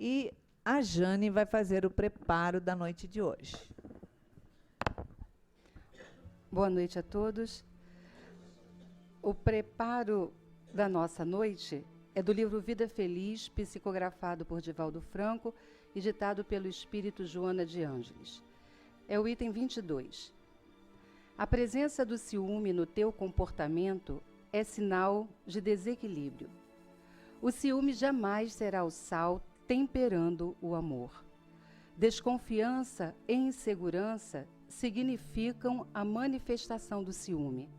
e a Jane vai fazer o preparo da noite de hoje. Boa noite a todos. O preparo da nossa noite é do livro Vida Feliz, psicografado por Divaldo Franco e ditado pelo espírito Joana de Ângeles. É o item 22. A presença do ciúme no teu comportamento é sinal de desequilíbrio. O ciúme jamais será o sal temperando o amor. Desconfiança e insegurança significam a manifestação do ciúme.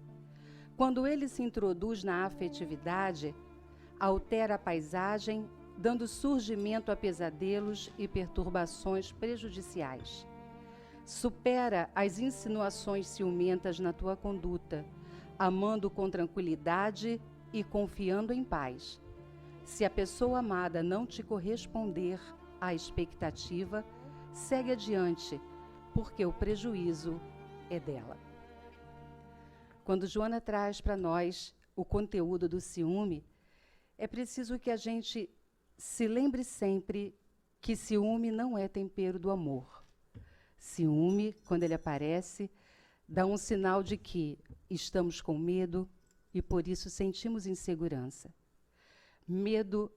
Quando ele se introduz na afetividade, altera a paisagem, dando surgimento a pesadelos e perturbações prejudiciais. Supera as insinuações ciumentas na tua conduta, amando com tranquilidade e confiando em paz. Se a pessoa amada não te corresponder à expectativa, segue adiante, porque o prejuízo é dela. Quando Joana traz para nós o conteúdo do ciúme, é preciso que a gente se lembre sempre que ciúme não é tempero do amor. Ciúme, quando ele aparece, dá um sinal de que estamos com medo e por isso sentimos insegurança. Medo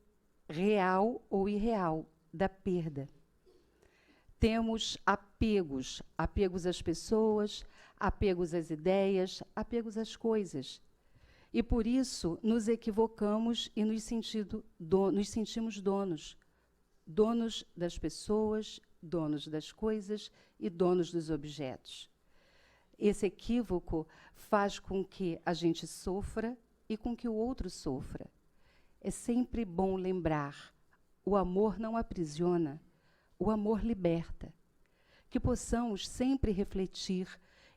real ou irreal da perda. Temos apegos às pessoas, apegos às ideias, apegos às coisas. E por isso nos equivocamos e nos sentimos donos. Donos das pessoas, donos das coisas e donos dos objetos. Esse equívoco faz com que a gente sofra e com que o outro sofra. É sempre bom lembrar, o amor não aprisiona, o amor liberta. Que possamos sempre refletir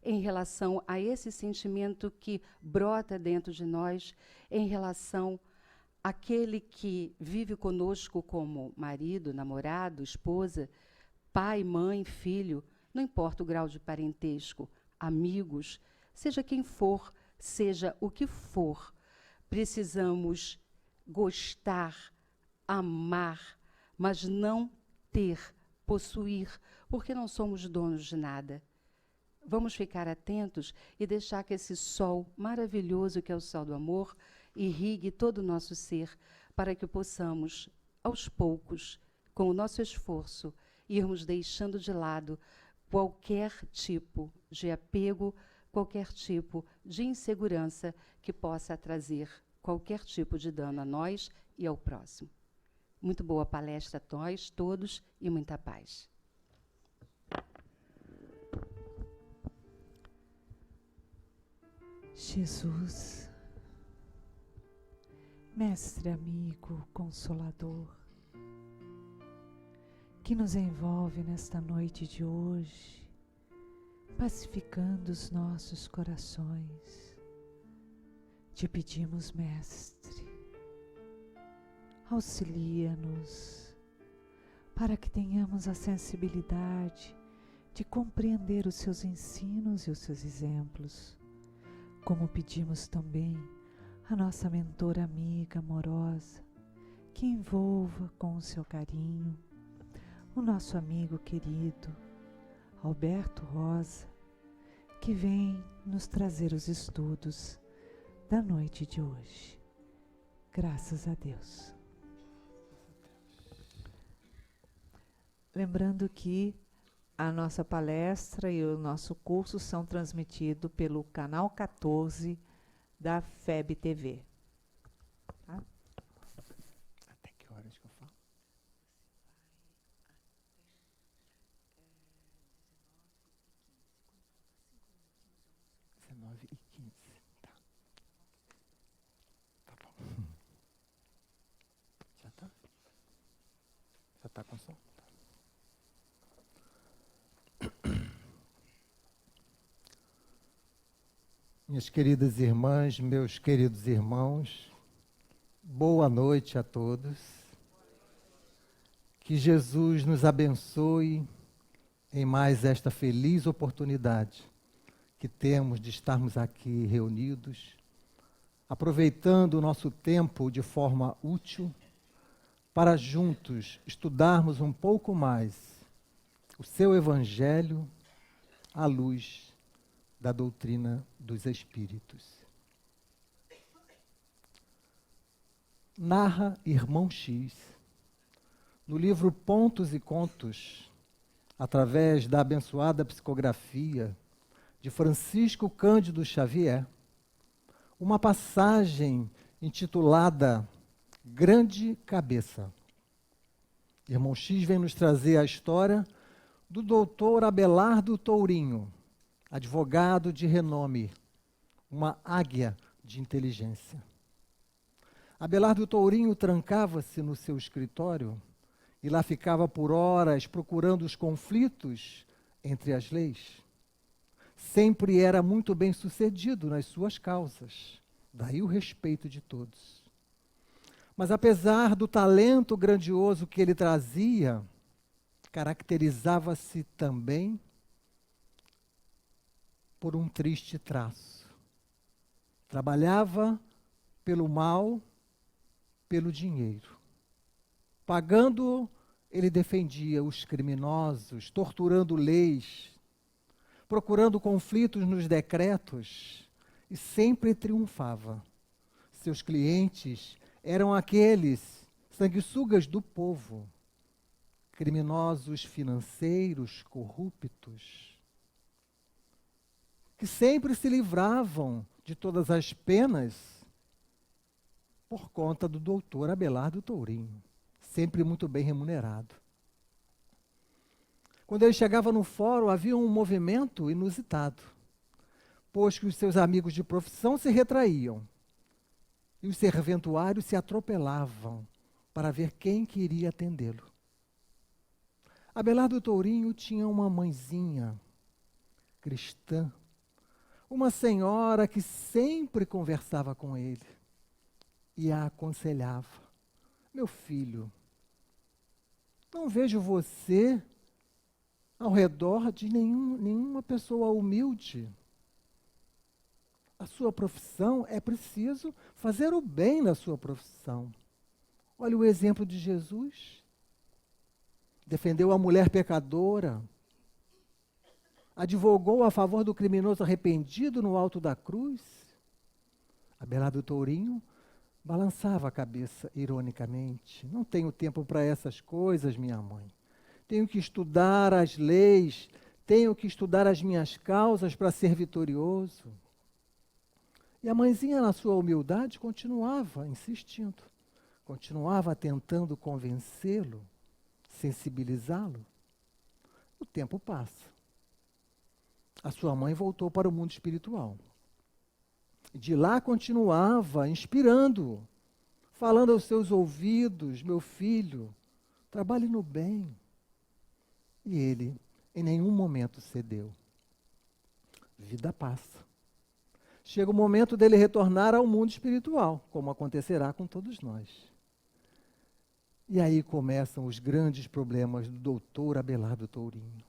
em relação a esse sentimento que brota dentro de nós, em relação àquele que vive conosco como marido, namorado, esposa, pai, mãe, filho, não importa o grau de parentesco, amigos, seja quem for, seja o que for, precisamos gostar, amar, mas não ter, possuir, porque não somos donos de nada. Vamos ficar atentos e deixar que esse sol maravilhoso, que é o sol do amor, irrigue todo o nosso ser, para que possamos, aos poucos, com o nosso esforço, irmos deixando de lado qualquer tipo de apego, qualquer tipo de insegurança que possa trazer qualquer tipo de dano a nós e ao próximo. Muito boa palestra a nós todos e muita paz. Jesus, mestre amigo, consolador, que nos envolve nesta noite de hoje, pacificando os nossos corações, te pedimos, mestre, auxilia-nos para que tenhamos a sensibilidade de compreender os seus ensinos e os seus exemplos, como pedimos também a nossa mentora amiga amorosa, que envolva com o seu carinho o nosso amigo querido, Alberto Rosa, que vem nos trazer os estudos da noite de hoje. Graças a Deus. Lembrando que a nossa palestra e o nosso curso são transmitidos pelo canal 14 da FEB TV. Tá? Até que horas que eu falo? 19h15. Tá. Tá bom. Já tá? Já tá com som? Minhas queridas irmãs, meus queridos irmãos, boa noite a todos. Que Jesus nos abençoe em mais esta feliz oportunidade que temos de estarmos aqui reunidos, aproveitando o nosso tempo de forma útil para juntos estudarmos um pouco mais o seu Evangelho à luz da doutrina dos Espíritos. Narra Irmão X, no livro Pontos e Contos, através da abençoada psicografia de Francisco Cândido Xavier, uma passagem intitulada Grande Cabeça. Irmão X vem nos trazer a história do doutor Abelardo Tourinho, advogado de renome, uma águia de inteligência. Abelardo Tourinho trancava-se no seu escritório e lá ficava por horas procurando os conflitos entre as leis. Sempre era muito bem sucedido nas suas causas, daí o respeito de todos. Mas apesar do talento grandioso que ele trazia, caracterizava-se também por um triste traço. Trabalhava pelo mal, pelo dinheiro. Pagando, ele defendia os criminosos, torturando leis, procurando conflitos nos decretos e sempre triunfava. Seus clientes eram aqueles sanguessugas do povo, criminosos financeiros corruptos, que sempre se livravam de todas as penas por conta do doutor Abelardo Tourinho, sempre muito bem remunerado. Quando ele chegava no fórum, havia um movimento inusitado, pois que os seus amigos de profissão se retraíam e os serventuários se atropelavam para ver quem queria atendê-lo. Abelardo Tourinho tinha uma mãezinha cristã, uma senhora que sempre conversava com ele e a aconselhava. Meu filho, não vejo você ao redor de nenhuma pessoa humilde. A sua profissão é preciso fazer o bem na sua profissão. Olha o exemplo de Jesus. Defendeu a mulher pecadora, advogou a favor do criminoso arrependido no alto da cruz. Abelardo Tourinho balançava a cabeça ironicamente. Não tenho tempo para essas coisas, minha mãe. Tenho que estudar as leis, tenho que estudar as minhas causas para ser vitorioso. E a mãezinha, na sua humildade, continuava insistindo, continuava tentando convencê-lo, sensibilizá-lo. O tempo passa. A sua mãe voltou para o mundo espiritual. De lá continuava inspirando-o, falando aos seus ouvidos: meu filho, trabalhe no bem. E ele, em nenhum momento, cedeu. Vida passa. Chega o momento dele retornar ao mundo espiritual, como acontecerá com todos nós. E aí começam os grandes problemas do doutor Abelardo Tourinho.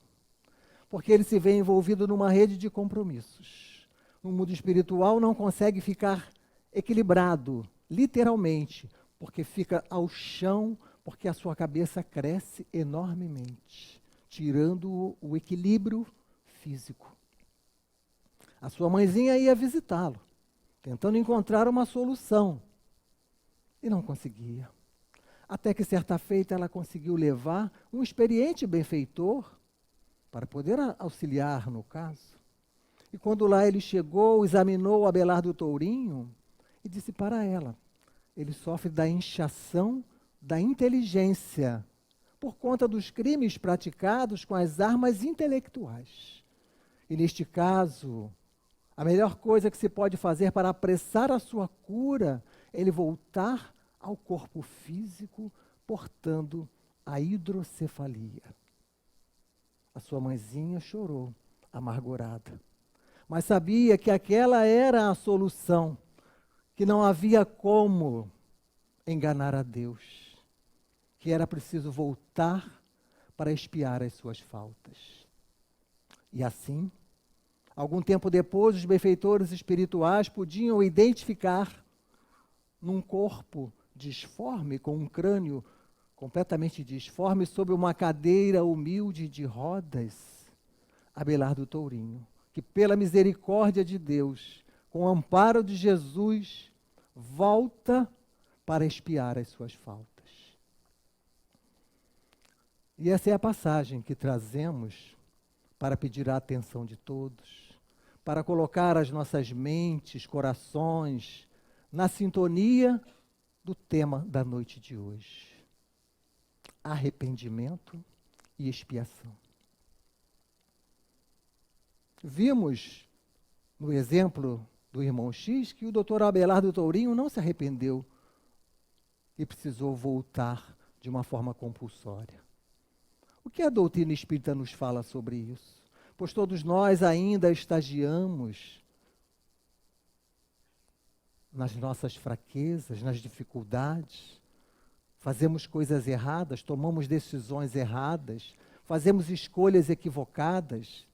Porque ele se vê envolvido numa rede de compromissos. No mundo espiritual não consegue ficar equilibrado, literalmente, porque fica ao chão, porque a sua cabeça cresce enormemente, tirando o equilíbrio físico. A sua mãezinha ia visitá-lo, tentando encontrar uma solução, e não conseguia. Até que certa feita ela conseguiu levar um experiente benfeitor para poder auxiliar no caso. E quando lá ele chegou, examinou o Abelardo Tourinho e disse para ela: ele sofre da inchação da inteligência por conta dos crimes praticados com as armas intelectuais. E neste caso, a melhor coisa que se pode fazer para apressar a sua cura é ele voltar ao corpo físico portando a hidrocefalia. A sua mãezinha chorou, amargurada, mas sabia que aquela era a solução, que não havia como enganar a Deus, que era preciso voltar para expiar as suas faltas. E assim, algum tempo depois, os benfeitores espirituais podiam identificar num corpo disforme, com um crânio completamente disforme, sobre uma cadeira humilde de rodas, Abelardo Tourinho, que pela misericórdia de Deus, com o amparo de Jesus, volta para expiar as suas faltas. E essa é a passagem que trazemos para pedir a atenção de todos, para colocar as nossas mentes, corações, na sintonia do tema da noite de hoje: arrependimento e expiação. Vimos no exemplo do irmão X que o doutor Abelardo Tourinho não se arrependeu e precisou voltar de uma forma compulsória. O que a doutrina espírita nos fala sobre isso? Pois todos nós ainda estagiamos nas nossas fraquezas, nas dificuldades, fazemos coisas erradas, tomamos decisões erradas, fazemos escolhas equivocadas,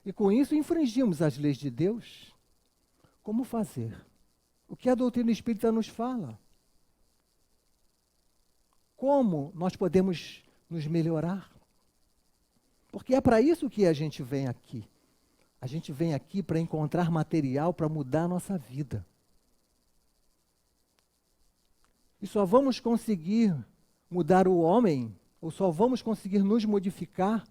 e com isso infringimos as leis de Deus. Como fazer? O que a doutrina espírita nos fala? Como nós podemos nos melhorar? Porque é para isso que a gente vem aqui. A gente vem aqui para encontrar material para mudar a nossa vida. E só vamos conseguir mudar o homem, ou só vamos conseguir nos modificar,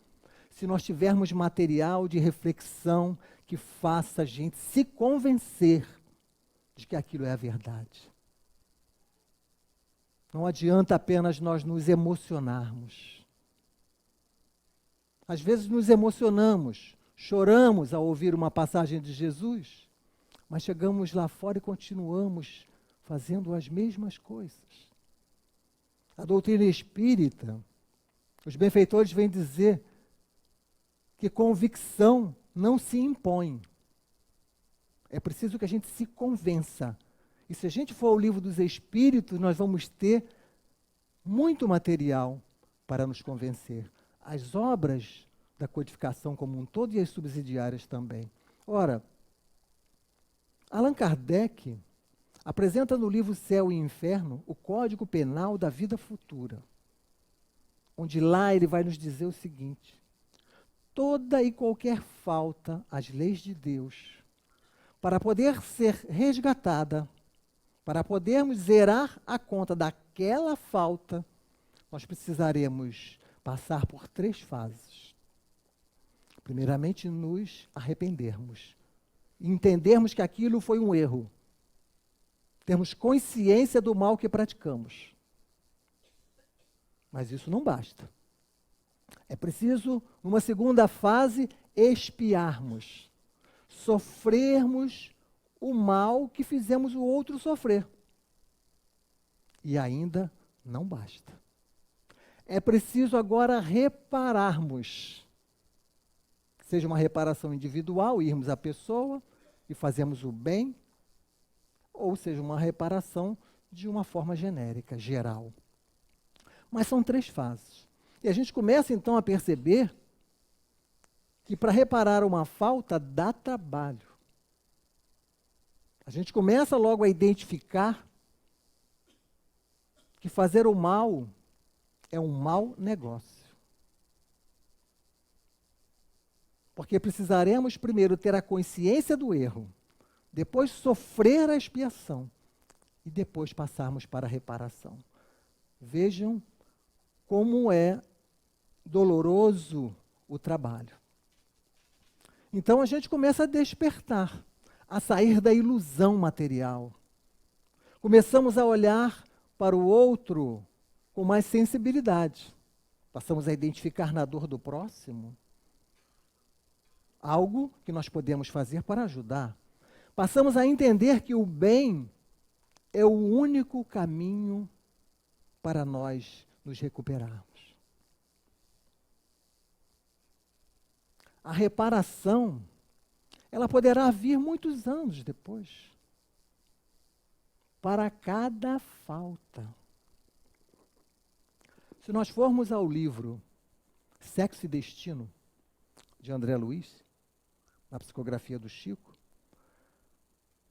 se nós tivermos material de reflexão que faça a gente se convencer de que aquilo é a verdade. Não adianta apenas nós nos emocionarmos. Às vezes nos emocionamos, choramos ao ouvir uma passagem de Jesus, mas chegamos lá fora e continuamos fazendo as mesmas coisas. A doutrina espírita, os benfeitores vêm dizer que convicção não se impõe. É preciso que a gente se convença. E se a gente for ao Livro dos Espíritos, nós vamos ter muito material para nos convencer. As obras da codificação como um todo e as subsidiárias também. Ora, Allan Kardec apresenta no livro Céu e Inferno o Código Penal da Vida Futura, onde lá ele vai nos dizer o seguinte: toda e qualquer falta às leis de Deus, para poder ser resgatada, para podermos zerar a conta daquela falta, nós precisaremos passar por 3 fases. Primeiramente, nos arrependermos, entendermos que aquilo foi um erro, termos consciência do mal que praticamos. Mas isso não basta. É preciso, numa segunda fase, expiarmos, sofrermos o mal que fizemos o outro sofrer. E ainda não basta. É preciso agora repararmos. Seja uma reparação individual, irmos à pessoa e fazemos o bem, ou seja, uma reparação de uma forma genérica, geral. Mas são 3 fases. E a gente começa então a perceber que para reparar uma falta dá trabalho. A gente começa logo a identificar que fazer o mal é um mau negócio. Porque precisaremos primeiro ter a consciência do erro, depois sofrer a expiação e depois passarmos para a reparação. Vejam como é doloroso o trabalho. Então a gente começa a despertar, a sair da ilusão material. Começamos a olhar para o outro com mais sensibilidade. Passamos a identificar na dor do próximo algo que nós podemos fazer para ajudar. Passamos a entender que o bem é o único caminho para nós nos recuperarmos. A reparação, ela poderá vir muitos anos depois, para cada falta. Se nós formos ao livro Sexo e Destino, de André Luiz, na psicografia do Chico,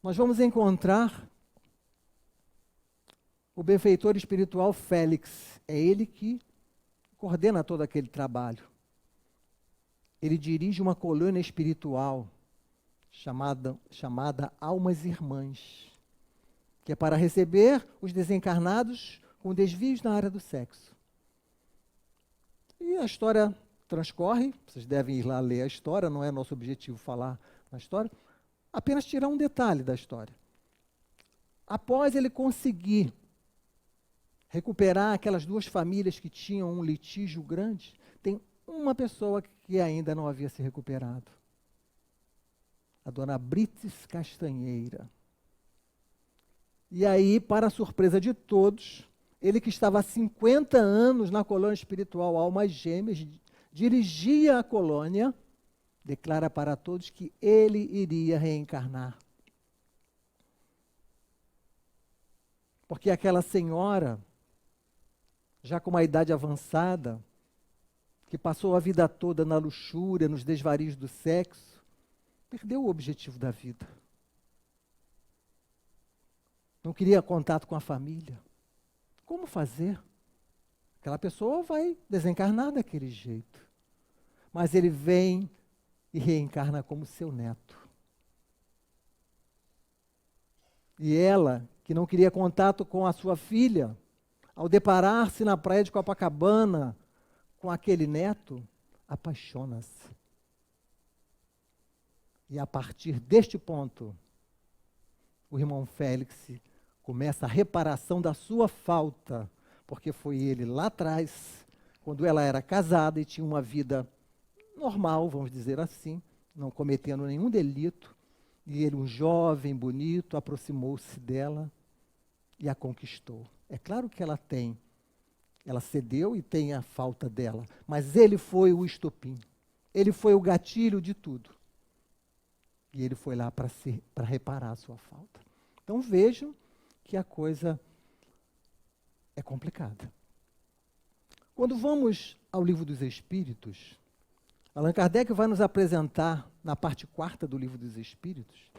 nós vamos encontrar o benfeitor espiritual Félix. É ele que coordena todo aquele trabalho. Ele dirige uma colônia espiritual chamada Almas Irmãs, que é para receber os desencarnados com desvios na área do sexo. E a história transcorre, vocês devem ir lá ler a história, não é nosso objetivo falar na história, apenas tirar um detalhe da história. Após ele conseguir recuperar aquelas duas famílias que tinham um litígio grande, tem uma pessoa que ainda não havia se recuperado. A dona Brites Castanheira. E aí, para a surpresa de todos, ele que estava há 50 anos na colônia espiritual Almas Gêmeas, dirigia a colônia, declara para todos que ele iria reencarnar. Porque aquela senhora, já com uma idade avançada, que passou a vida toda na luxúria, nos desvarios do sexo, perdeu o objetivo da vida. Não queria contato com a família. Como fazer? Aquela pessoa vai desencarnar daquele jeito. Mas ele vem e reencarna como seu neto. E ela, que não queria contato com a sua filha, ao deparar-se na praia de Copacabana com aquele neto, apaixona-se. E a partir deste ponto, o irmão Félix começa a reparação da sua falta, porque foi ele lá atrás, quando ela era casada e tinha uma vida normal, vamos dizer assim, não cometendo nenhum delito, e ele, um jovem, bonito, aproximou-se dela e a conquistou. É claro que ela cedeu e tem a falta dela, mas ele foi o estopim, ele foi o gatilho de tudo. E ele foi lá para reparar a sua falta. Então vejam que a coisa é complicada. Quando vamos ao Livro dos Espíritos, Allan Kardec vai nos apresentar, na parte 4ª do Livro dos Espíritos,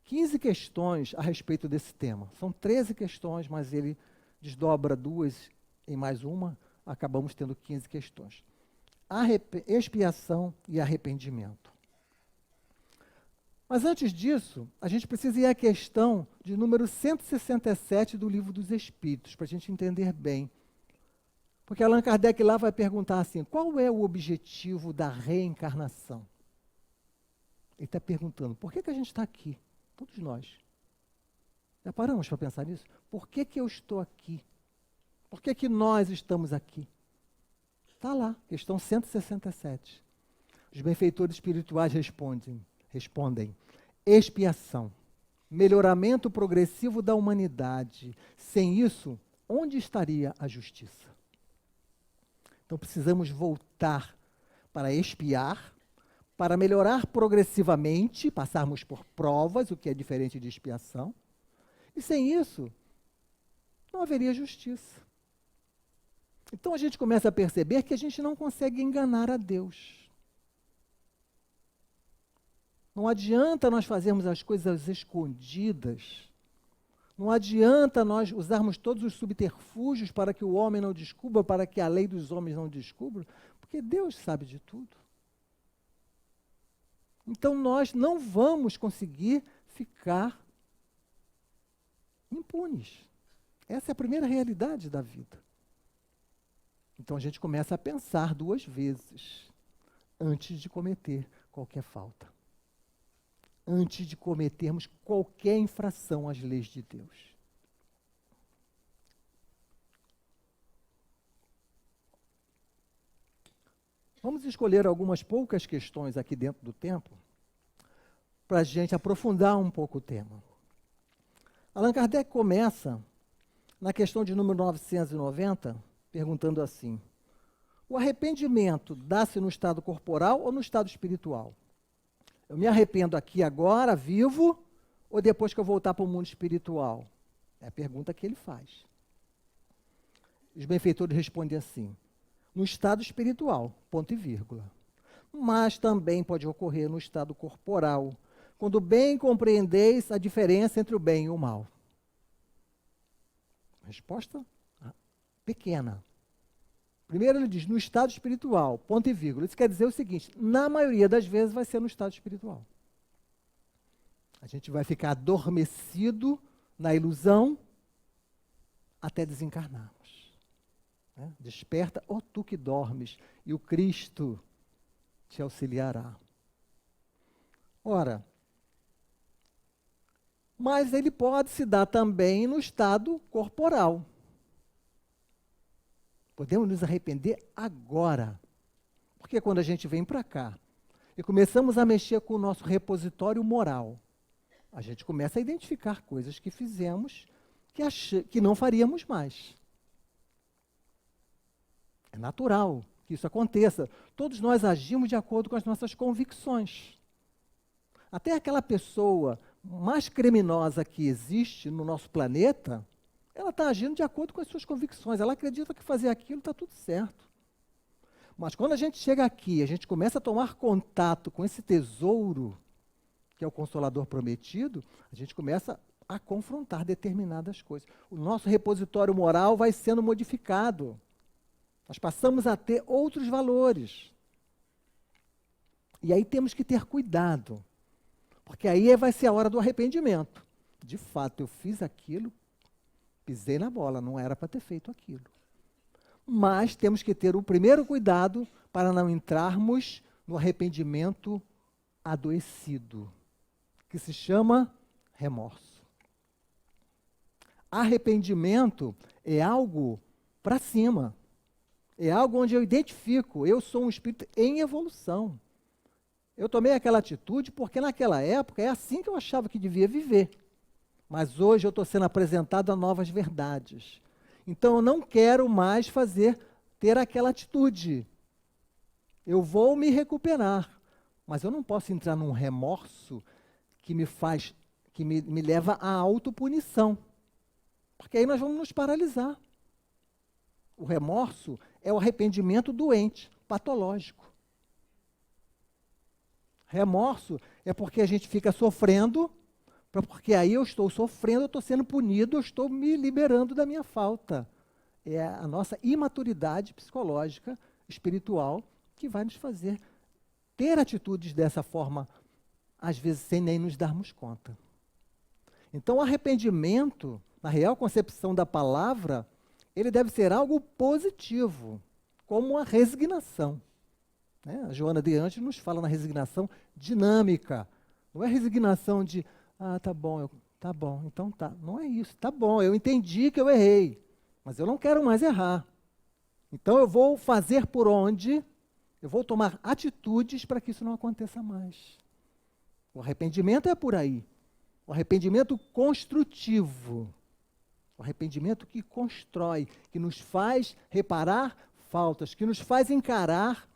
15 questões a respeito desse tema. São 13 questões, mas ele desdobra 2 em mais uma, acabamos tendo 15 questões. Expiação e arrependimento. Mas antes disso, a gente precisa ir à questão de número 167 do Livro dos Espíritos, para a gente entender bem. Porque Allan Kardec lá vai perguntar assim, qual é o objetivo da reencarnação? Ele está perguntando, por que a gente está aqui? Todos nós. Já paramos para pensar nisso? Por que eu estou aqui? Por que nós estamos aqui? Está lá, questão 167. Os benfeitores espirituais respondem, expiação, melhoramento progressivo da humanidade. Sem isso, onde estaria a justiça? Então precisamos voltar para expiar, para melhorar progressivamente, passarmos por provas, o que é diferente de expiação. E sem isso, não haveria justiça. Então a gente começa a perceber que a gente não consegue enganar a Deus. Não adianta nós fazermos as coisas escondidas. Não adianta nós usarmos todos os subterfúgios para que o homem não descubra, para que a lei dos homens não descubra, porque Deus sabe de tudo. Então nós não vamos conseguir ficar impunes. Essa é a primeira realidade da vida. Então a gente começa a pensar 2 vezes antes de cometer qualquer falta. Antes de cometermos qualquer infração às leis de Deus. Vamos escolher algumas poucas questões aqui dentro do tempo para a gente aprofundar um pouco o tema. Allan Kardec começa na questão de número 990, perguntando assim, o arrependimento dá-se no estado corporal ou no estado espiritual? Eu me arrependo aqui agora, vivo, ou depois que eu voltar para o mundo espiritual? É a pergunta que ele faz. Os benfeitores respondem assim, no estado espiritual, ponto e vírgula. Mas também pode ocorrer no estado corporal, quando bem compreendeis a diferença entre o bem e o mal. Resposta pequena. Primeiro ele diz, no estado espiritual, ponto e vírgula. Isso quer dizer o seguinte, na maioria das vezes vai ser no estado espiritual. A gente vai ficar adormecido na ilusão até desencarnarmos. Né? Desperta, ó tu que dormes, e o Cristo te auxiliará. Ora, mas ele pode se dar também no estado corporal. Podemos nos arrepender agora. Porque quando a gente vem para cá e começamos a mexer com o nosso repositório moral, a gente começa a identificar coisas que fizemos que não faríamos mais. É natural que isso aconteça. Todos nós agimos de acordo com as nossas convicções. Até aquela pessoa mais criminosa que existe no nosso planeta, ela está agindo de acordo com as suas convicções. Ela acredita que fazer aquilo está tudo certo. Mas quando a gente chega aqui, a gente começa a tomar contato com esse tesouro, que é o Consolador prometido, a gente começa a confrontar determinadas coisas. O nosso repositório moral vai sendo modificado. Nós passamos a ter outros valores. E aí temos que ter cuidado, porque aí vai ser a hora do arrependimento. De fato, eu fiz aquilo, pisei na bola, não era para ter feito aquilo. Mas temos que ter o primeiro cuidado para não entrarmos no arrependimento adoecido, que se chama remorso. Arrependimento é algo para cima. É algo onde eu identifico, eu sou um espírito em evolução. Eu tomei aquela atitude porque naquela época é assim que eu achava que devia viver. Mas hoje eu estou sendo apresentado a novas verdades. Então eu não quero mais ter aquela atitude. Eu vou me recuperar, mas eu não posso entrar num remorso que me leva à autopunição. Porque aí nós vamos nos paralisar. O remorso é o arrependimento doente, patológico. Remorso é porque a gente fica sofrendo, porque aí eu estou sofrendo, eu estou sendo punido, eu estou me liberando da minha falta. É a nossa imaturidade psicológica, espiritual, que vai nos fazer ter atitudes dessa forma, às vezes sem nem nos darmos conta. Então, o arrependimento, na real concepção da palavra, ele deve ser algo positivo, como a resignação. Né? A Joana de Anjos nos fala na resignação dinâmica. Não é resignação de, tá bom, então tá. Não é isso, tá bom, eu entendi que eu errei, mas eu não quero mais errar. Então eu vou fazer por onde, eu vou tomar atitudes para que isso não aconteça mais. O arrependimento é por aí. O arrependimento construtivo. O arrependimento que constrói, que nos faz reparar faltas, que nos faz encarar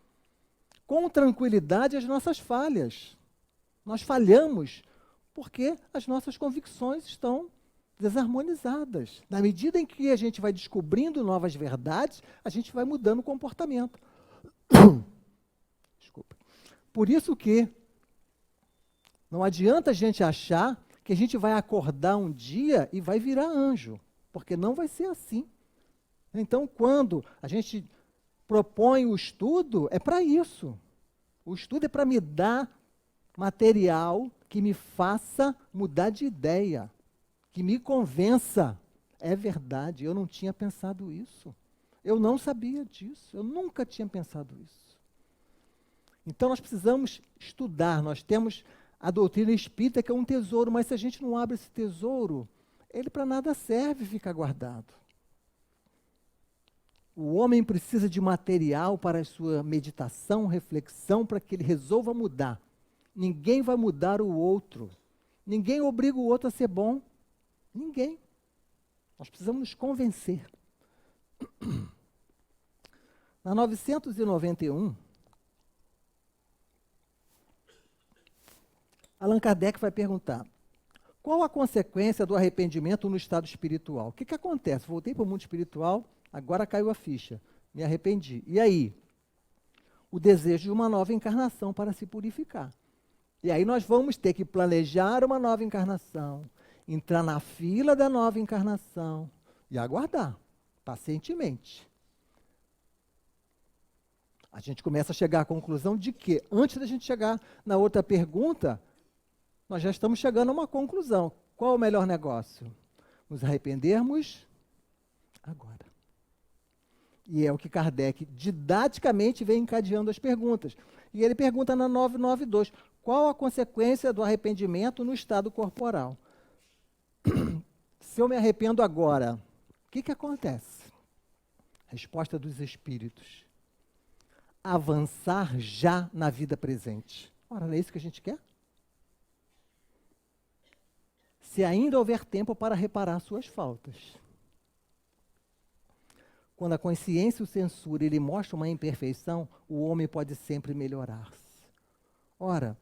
com tranquilidade as nossas falhas. Nós falhamos porque as nossas convicções estão desarmonizadas. Na medida em que a gente vai descobrindo novas verdades, a gente vai mudando o comportamento. Desculpa. Por isso que não adianta a gente achar que a gente vai acordar um dia e vai virar anjo, porque não vai ser assim. Então, quando a gente propõe o estudo, é para isso. O estudo é para me dar material que me faça mudar de ideia, que me convença. É verdade, eu não tinha pensado isso. Eu não sabia disso, eu nunca tinha pensado isso. Então, nós precisamos estudar, nós temos a doutrina espírita, que é um tesouro, mas se a gente não abre esse tesouro, ele para nada serve, fica guardado. O homem precisa de material para a sua meditação, reflexão, para que ele resolva mudar. Ninguém vai mudar o outro. Ninguém obriga o outro a ser bom. Ninguém. Nós precisamos nos convencer. Na 991, Allan Kardec vai perguntar: qual a consequência do arrependimento no estado espiritual? O que acontece? Voltei para o mundo espiritual, agora caiu a ficha, me arrependi. E aí? O desejo de uma nova encarnação para se purificar. E aí nós vamos ter que planejar uma nova encarnação, entrar na fila da nova encarnação, e aguardar, pacientemente. A gente começa a chegar à conclusão de que, antes da gente chegar na outra pergunta, nós já estamos chegando a uma conclusão. Qual o melhor negócio? Nos arrependermos agora. E é o que Kardec didaticamente vem encadeando as perguntas. E ele pergunta na 992, qual a consequência do arrependimento no estado corporal? Se eu me arrependo agora, o que acontece? Resposta dos espíritos. Avançar já na vida presente. Ora, não é isso que a gente quer? Se ainda houver tempo para reparar suas faltas. Quando a consciência o censura e lhe mostra uma imperfeição, o homem pode sempre melhorar-se. Ora,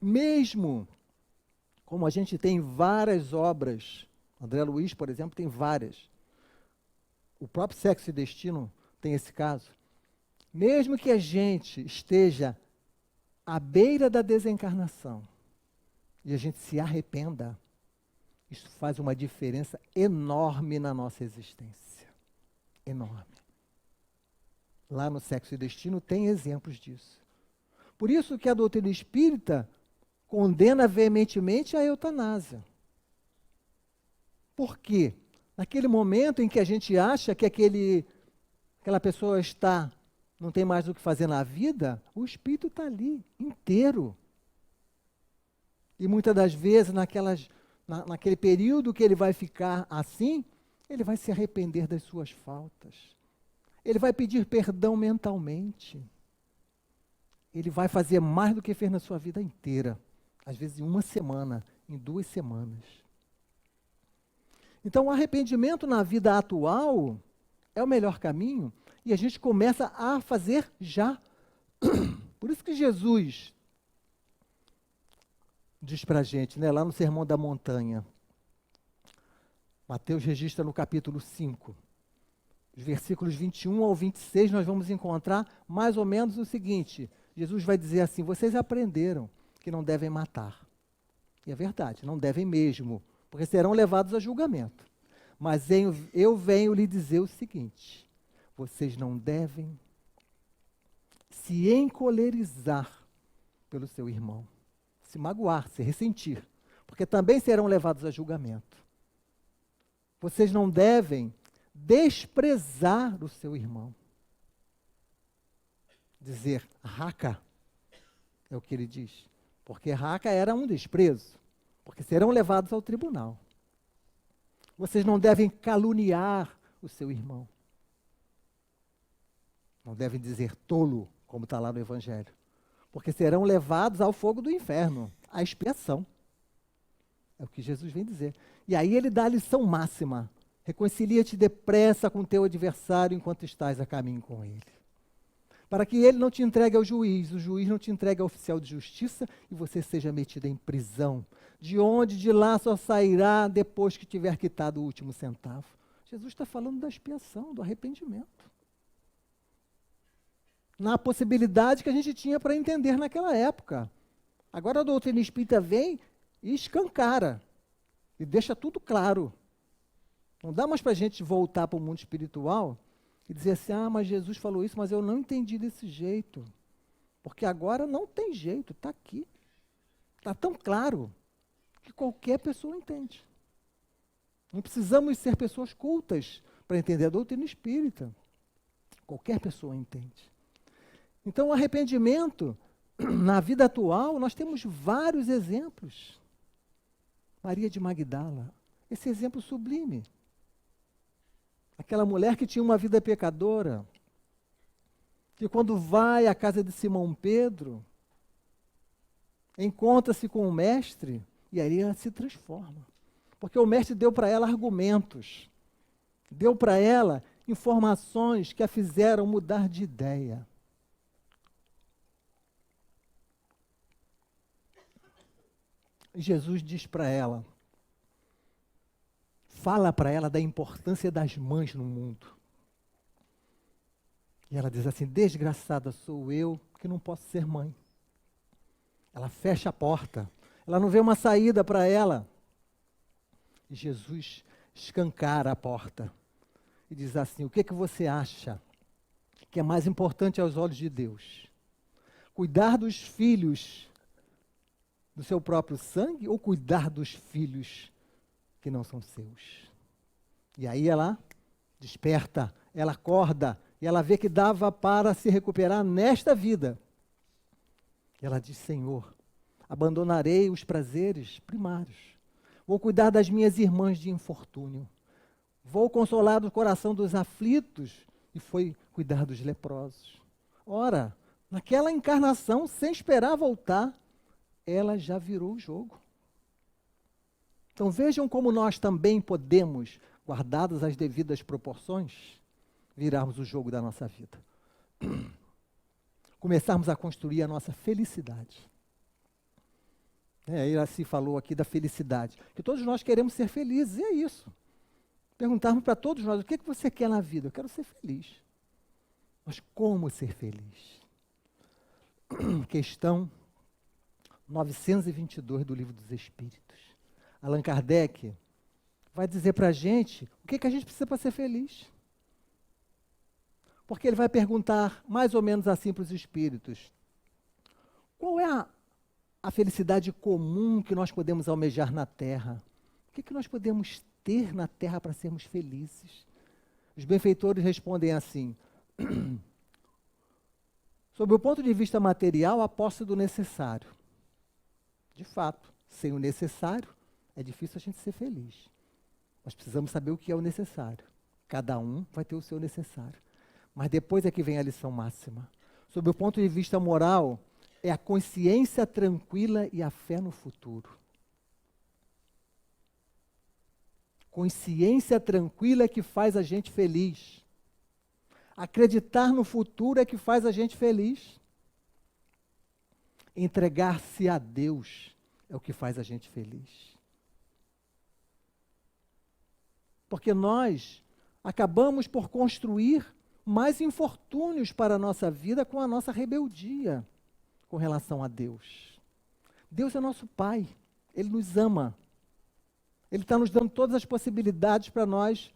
mesmo como a gente tem várias obras, André Luiz, por exemplo, tem várias. O próprio Sexo e Destino tem esse caso. Mesmo que a gente esteja à beira da desencarnação e a gente se arrependa, isso faz uma diferença enorme na nossa existência. Enorme. Lá no Sexo e Destino tem exemplos disso. Por isso que a doutrina espírita condena veementemente a eutanásia. Por quê? Naquele momento em que a gente acha que aquela pessoa não tem mais o que fazer na vida, o espírito está ali, inteiro. E muitas das vezes, naquele período que ele vai ficar assim, ele vai se arrepender das suas faltas. Ele vai pedir perdão mentalmente. Ele vai fazer mais do que fez na sua vida inteira. Às vezes em uma semana, em 2 semanas. Então, o arrependimento na vida atual é o melhor caminho e a gente começa a fazer já. Por isso que Jesus diz para a gente, né, lá no Sermão da Montanha, Mateus registra no capítulo 5, os versículos 21 ao 26, nós vamos encontrar mais ou menos o seguinte: Jesus vai dizer assim: vocês aprenderam que não devem matar. E é verdade, não devem mesmo, porque serão levados a julgamento. Mas eu venho lhe dizer o seguinte: vocês não devem se encolerizar pelo seu irmão, se magoar, se ressentir, porque também serão levados a julgamento. Vocês não devem desprezar o seu irmão. Dizer raca, é o que ele diz, porque raca era um desprezo, porque serão levados ao tribunal. Vocês não devem caluniar o seu irmão. Não devem dizer tolo, como está lá no Evangelho, porque serão levados ao fogo do inferno, à expiação. É o que Jesus vem dizer. E aí ele dá a lição máxima: reconcilia-te depressa com teu adversário enquanto estás a caminho com ele. Para que ele não te entregue ao juiz, o juiz não te entregue ao oficial de justiça e você seja metido em prisão, de onde de lá só sairá depois que tiver quitado o último centavo. Jesus está falando da expiação, do arrependimento. Na possibilidade que a gente tinha para entender naquela época. Agora a doutrina espírita vem e escancara, e deixa tudo claro. Não dá mais para a gente voltar para o mundo espiritual e dizer assim: ah, mas Jesus falou isso, mas eu não entendi desse jeito. Porque agora não tem jeito, está aqui. Está tão claro que qualquer pessoa entende. Não precisamos ser pessoas cultas para entender a doutrina espírita. Qualquer pessoa entende. Então, o arrependimento, na vida atual, nós temos vários exemplos. Maria de Magdala, esse exemplo sublime. Aquela mulher que tinha uma vida pecadora, que quando vai à casa de Simão Pedro, encontra-se com o mestre, e aí ela se transforma. Porque o mestre deu para ela argumentos, deu para ela informações que a fizeram mudar de ideia. Jesus diz para ela, fala para ela da importância das mães no mundo. E ela diz assim: desgraçada sou eu que não posso ser mãe. Ela fecha a porta, ela não vê uma saída para ela. E Jesus escancara a porta e diz assim: o que você acha que é mais importante aos olhos de Deus? Cuidar dos filhos do seu próprio sangue ou cuidar dos filhos que não são seus? E aí ela desperta, ela acorda e ela vê que dava para se recuperar nesta vida. E ela diz: Senhor, abandonarei os prazeres primários, vou cuidar das minhas irmãs de infortúnio, vou consolar o coração dos aflitos, e foi cuidar dos leprosos. Ora, naquela encarnação, sem esperar voltar, ela já virou o jogo. Então vejam como nós também podemos, guardadas as devidas proporções, virarmos o jogo da nossa vida. Começarmos a construir a nossa felicidade. Iraci falou aqui da felicidade, que todos nós queremos ser felizes, e é isso. Perguntarmos para todos nós: o que você quer na vida? Eu quero ser feliz. Mas como ser feliz? Questão 922 do Livro dos Espíritos. Allan Kardec vai dizer para a gente o que a gente precisa para ser feliz. Porque ele vai perguntar mais ou menos assim para os espíritos: qual é a felicidade comum que nós podemos almejar na Terra? O que nós podemos ter na Terra para sermos felizes? Os benfeitores respondem assim: sob o ponto de vista material, a posse do necessário. De fato, sem o necessário, é difícil a gente ser feliz. Nós precisamos saber o que é o necessário. Cada um vai ter o seu necessário. Mas depois é que vem a lição máxima. Sob o ponto de vista moral, é a consciência tranquila e a fé no futuro. Consciência tranquila é que faz a gente feliz. Acreditar no futuro é que faz a gente feliz. Entregar-se a Deus é o que faz a gente feliz. Porque nós acabamos por construir mais infortúnios para a nossa vida com a nossa rebeldia com relação a Deus. Deus é nosso Pai, Ele nos ama. Ele está nos dando todas as possibilidades para nós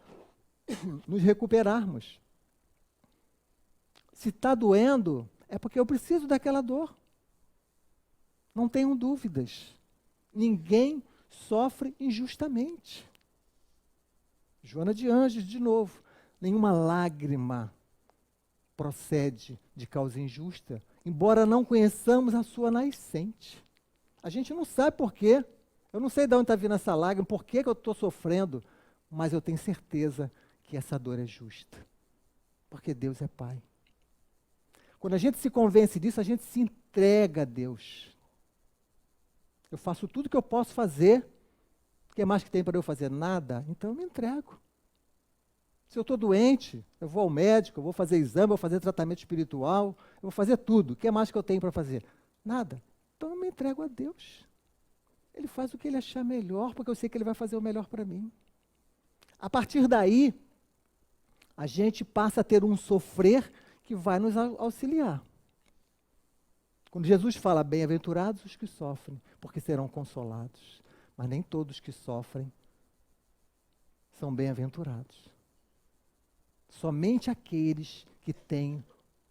nos recuperarmos. Se está doendo, é porque eu preciso daquela dor. Não tenham dúvidas. Ninguém sofre injustamente. Joana de Ângeles, de novo. Nenhuma lágrima procede de causa injusta, embora não conheçamos a sua nascente. A gente não sabe por quê. Eu não sei de onde está vindo essa lágrima, por que eu estou sofrendo, mas eu tenho certeza que essa dor é justa. Porque Deus é Pai. Quando a gente se convence disso, a gente se entrega a Deus. Eu faço tudo o que eu posso fazer. O que mais que tem para eu fazer? Nada. Então eu me entrego. Se eu estou doente, eu vou ao médico, eu vou fazer exame, eu vou fazer tratamento espiritual, eu vou fazer tudo. O que mais que eu tenho para fazer? Nada. Então eu me entrego a Deus. Ele faz o que ele achar melhor, porque eu sei que ele vai fazer o melhor para mim. A partir daí, a gente passa a ter um sofrer que vai nos auxiliar. Quando Jesus fala: bem-aventurados os que sofrem, porque serão consolados. Mas nem todos que sofrem são bem-aventurados. Somente aqueles que têm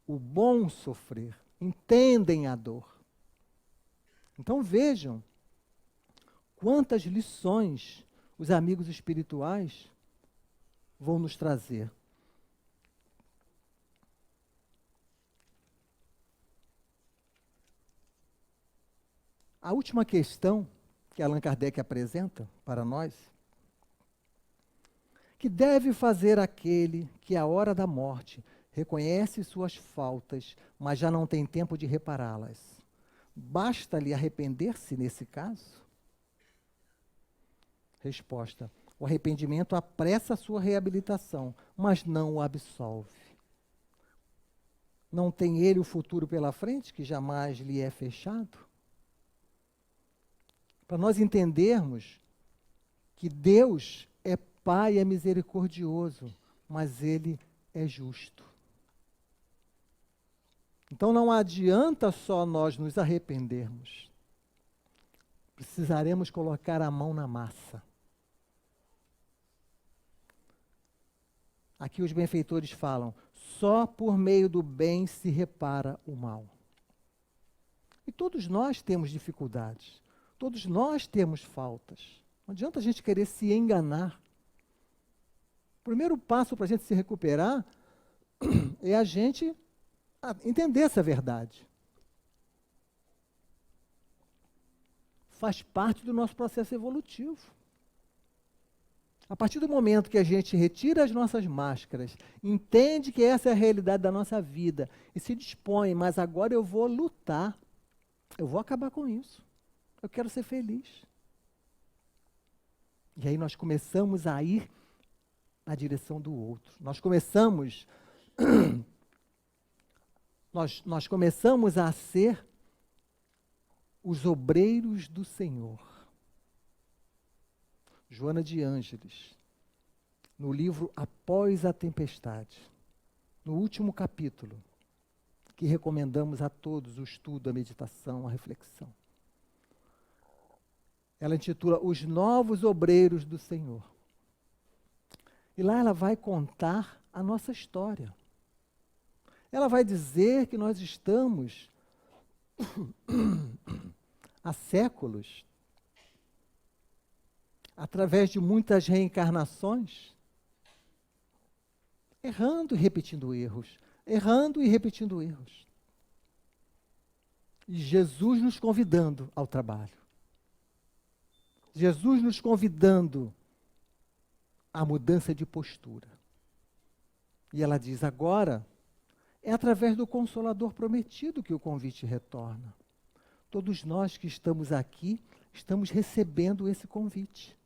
o bom sofrer, entendem a dor. Então vejam quantas lições os amigos espirituais vão nos trazer. A última questão que Allan Kardec apresenta para nós: que deve fazer aquele que, à hora da morte, reconhece suas faltas, mas já não tem tempo de repará-las? Basta-lhe arrepender-se nesse caso? Resposta: o arrependimento apressa a sua reabilitação, mas não o absolve. Não tem ele o futuro pela frente, que jamais lhe é fechado? Para nós entendermos que Deus é Pai, é misericordioso, mas Ele é justo. Então não adianta só nós nos arrependermos. Precisaremos colocar a mão na massa. Aqui os benfeitores falam, só por meio do bem se repara o mal. E todos nós temos dificuldades, todos nós temos faltas. Não adianta a gente querer se enganar. O primeiro passo para a gente se recuperar é a gente entender essa verdade. Faz parte do nosso processo evolutivo. A partir do momento que a gente retira as nossas máscaras, entende que essa é a realidade da nossa vida e se dispõe, mas agora eu vou lutar, eu vou acabar com isso, eu quero ser feliz. E aí nós começamos a ir na direção do outro. Nós começamos a ser os obreiros do Senhor. Joana de Ângeles, no livro Após a Tempestade, no último capítulo, que recomendamos a todos o estudo, a meditação, a reflexão. Ela intitula Os Novos Obreiros do Senhor. E lá ela vai contar a nossa história. Ela vai dizer que nós estamos há séculos, através de muitas reencarnações, errando e repetindo erros, errando e repetindo erros. E Jesus nos convidando ao trabalho. Jesus nos convidando à mudança de postura. E ela diz, agora, é através do Consolador prometido que o convite retorna. Todos nós que estamos aqui, estamos recebendo esse convite.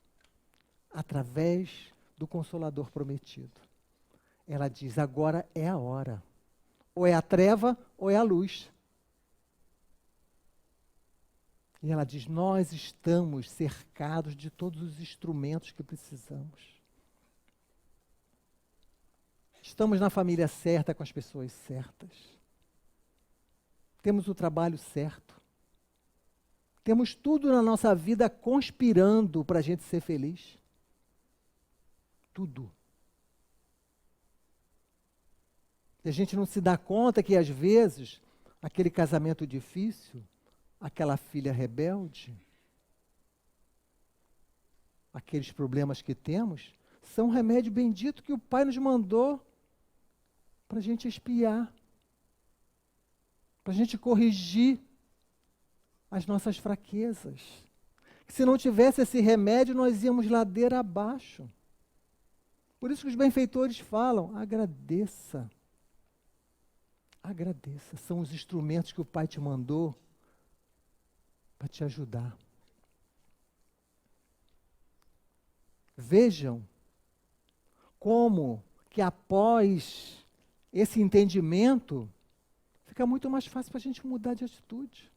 Através do Consolador prometido. Ela diz, agora é a hora. Ou é a treva, ou é a luz. E ela diz, nós estamos cercados de todos os instrumentos que precisamos. Estamos na família certa, com as pessoas certas. Temos o trabalho certo. Temos tudo na nossa vida conspirando para a gente ser feliz. Tudo. E a gente não se dá conta que, às vezes, aquele casamento difícil, aquela filha rebelde, aqueles problemas que temos, são um remédio bendito que o Pai nos mandou para a gente espiar, para a gente corrigir as nossas fraquezas. Que se não tivesse esse remédio, nós íamos ladeira abaixo. Por isso que os benfeitores falam, agradeça. Agradeça. São os instrumentos que o Pai te mandou para te ajudar. Vejam como que após esse entendimento, fica muito mais fácil para a gente mudar de atitude.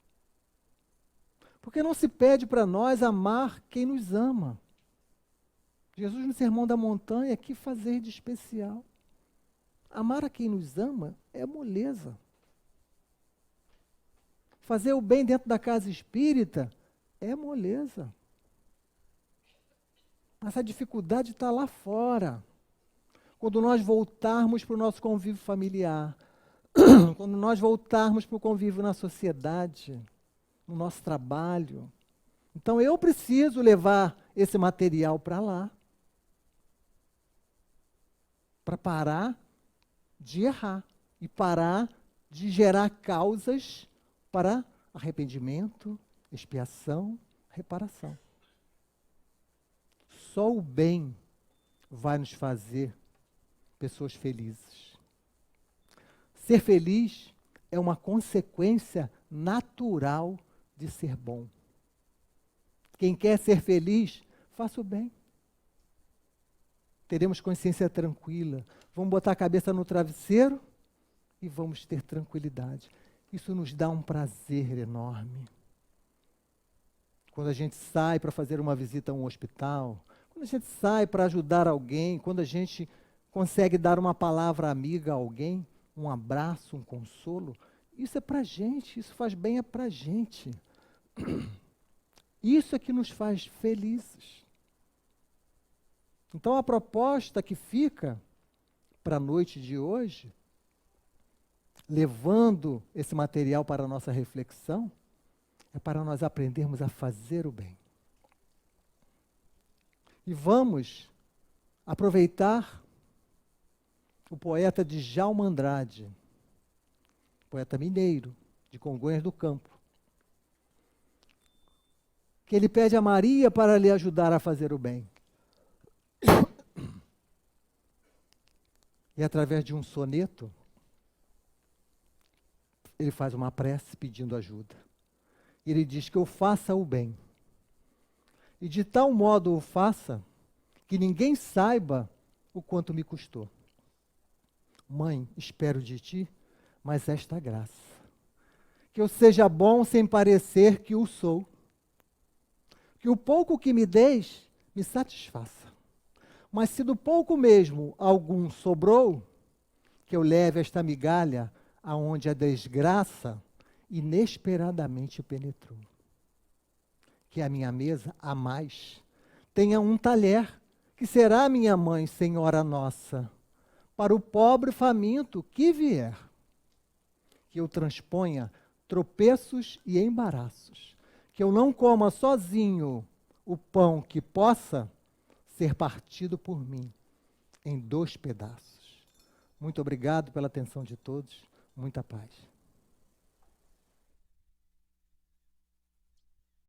Porque não se pede para nós amar quem nos ama. Jesus, no Sermão da Montanha, que fazer de especial? Amar a quem nos ama é moleza. Fazer o bem dentro da casa espírita é moleza. Essa dificuldade está lá fora. Quando nós voltarmos para o nosso convívio familiar, quando nós voltarmos para o convívio na sociedade, no nosso trabalho. Então eu preciso levar esse material para lá. Para parar de errar e parar de gerar causas para arrependimento, expiação, reparação. Só o bem vai nos fazer pessoas felizes. Ser feliz é uma consequência natural de ser bom. Quem quer ser feliz, faça o bem. Teremos consciência tranquila. Vamos botar a cabeça no travesseiro e vamos ter tranquilidade. Isso nos dá um prazer enorme. Quando a gente sai para fazer uma visita a um hospital, quando a gente sai para ajudar alguém, quando a gente consegue dar uma palavra amiga a alguém, um abraço, um consolo, isso é para a gente, isso faz bem para a gente. Isso é que nos faz felizes. Então a proposta que fica para a noite de hoje, levando esse material para a nossa reflexão, é para nós aprendermos a fazer o bem. E vamos aproveitar o poeta Djalma Andrade, poeta mineiro, de Congonhas do Campo, que ele pede a Maria para lhe ajudar a fazer o bem. E através de um soneto, ele faz uma prece pedindo ajuda. Ele diz que eu faça o bem. E de tal modo o faça que ninguém saiba o quanto me custou. Mãe, espero de ti, mas esta graça. Que eu seja bom sem parecer que o sou. Que o pouco que me deis me satisfaça. Mas se do pouco mesmo algum sobrou, que eu leve esta migalha aonde a desgraça inesperadamente penetrou. Que a minha mesa, a mais, tenha um talher, que será minha mãe, Senhora nossa, para o pobre faminto que vier. Que eu transponha tropeços e embaraços, que eu não coma sozinho o pão que possa ser partido por mim em 2 pedaços. Muito obrigado pela atenção de todos. Muita paz.